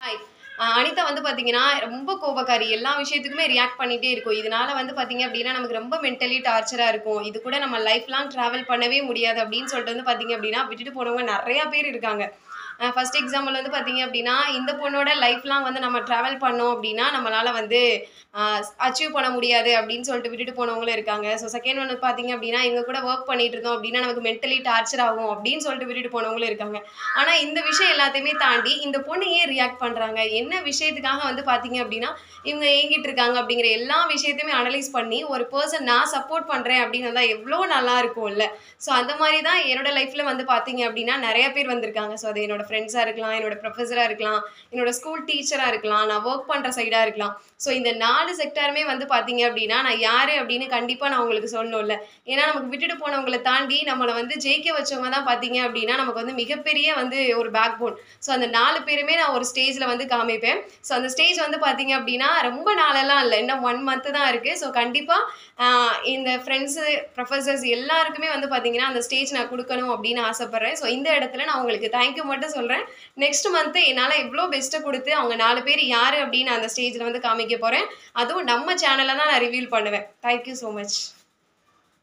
Hi. Anitha வந்து பார்த்தீங்கன்னா, ரொம்ப கோபக்காரி. எல்லா விஷயத்துக்குமே ரியாக்ட் பண்ணிட்டே இருக்கும். இதனால வந்து பார்த்தீங்க அப்டின்னா, நமக்கு ரொம்ப மென்டலி டார்ச்சரா இருக்கும். இது கூட நம்ம லைஃப் லாங் ட்ராவல் பண்ணவே முடியாது அப்டின்னு சொல்லிட்டு வந்து பார்த்தீங்க அப்டின்னா, விட்டுட்டு போனவங்க நெறைய பேர் இருக்காங்க. ஃபர்ஸ்ட் எக்ஸாம்பிள் வந்து பார்த்தீங்க அப்டின்னா, இந்த பொண்ணோட லைஃப் லாங் வந்து நம்ம ட்ராவல் பண்ணோம் அப்டின்னா, நம்மளால வந்து அ அச்சீவ் பண்ண முடியாது அப்டின்னு சொல்லிட்டு விட்டுட்டு போனவங்களும் இருக்காங்க. ஸோ செகண்ட் ஒன் பார்த்தீங்க அப்டின்னா, இவங்க கூட வொர்க் பண்ணிட்டு இருந்தோம் அப்டின்னா, நமக்கு மென்டலி டார்ச்சர் ஆகும் அப்டின்னு சொல்லிட்டு விட்டுட்டு போனவங்களும் இருக்காங்க. ஆனா இந்த விஷயம் எல்லாத்தையுமே தாண்டி, இந்த பொண்ணு ஏன் ரியாக்ட் பண்றாங்க? என்ன விஷயத்துக்காக வந்து பார்த்தீங்க அப்டின்னா, இவங்க ஏங்கிட்டு இருக்காங்க அப்டிங்கிற எல்லா விஷயத்தையுமே அனலைஸ் பண்ணி, ஒரு பெர்சன் நான் சப்போர்ட் பண்றேன் அப்டின்னு வந்தா எவ்ளோ நல்லா இருக்கும்ல. ஸோ அந்த மாரி தான் என்னோட லைஃப்ல வந்து பார்த்தீங்க அப்டின்னா, நெறைய பேர் வந்திருக்காங்க. ஸோ அது என்னோட ஃப்ரெண்ட்ஸா இருக்கலாம், என்னோட ப்ரொஃபஸரா இருக்கலாம், என்னோட ஸ்கூல் டீச்சரா இருக்கலாம், நான் வொர்க் பண்ற சைடா இருக்கலாம். ஸோ இந்த 4 செக்டாருமே வந்து பார்த்தீங்க அப்டின்னா, நான் யாரு அப்டின்னு கண்டிப்பா நான் உங்களுக்கு சொல்லணும்ல. ஏன்னா நமக்கு விட்டுட்டு போனவங்கள தாண்டி நம்மள வந்து ஜெயிக்க வச்சவங்க தான் பார்த்தீங்க அப்டின்னா, நமக்கு வந்து மிகப்பெரிய வந்து ஒரு பேக் போன். ஸோ அந்த 4 பேருமே நான் ஒரு ஸ்டேஜ்ல வந்து காமிப்பேன். ஸோ அந்த ஸ்டேஜ் வந்து பார்த்தீங்க அப்டின்னா, ரொம்ப நாளெல்லாம் இல்ல. இன்னும் 1 மந்த் தான் இருக்கு. ஸோ கண்டிப்பா அ இந்த ஃப்ரெண்ட்ஸு, ப்ரொஃபசர்ஸ் எல்லாருக்குமே வந்து பார்த்தீங்கன்னா, அந்த ஸ்டேஜ் நான் குடுக்கணும் அப்டின்னு ஆசைப்படுறேன். ஸோ இந்த இடத்துல நான் உங்களுக்கு தேங்க் யூ மட்டும் சொல்றேன். நெக்ஸ்ட் மந்த் என்னால எவ்ளோ பெஸ்ட்ட குடுத்து, அவங்க 4 பேர் யாரு அப்டின்னு அந்த ஸ்டேஜ்ல வந்து காமிக்க போறேன். அதுவும் நம்ம சேனல்ல தான் நான் ரிவீல் பண்ணுவேன். Thank you so much.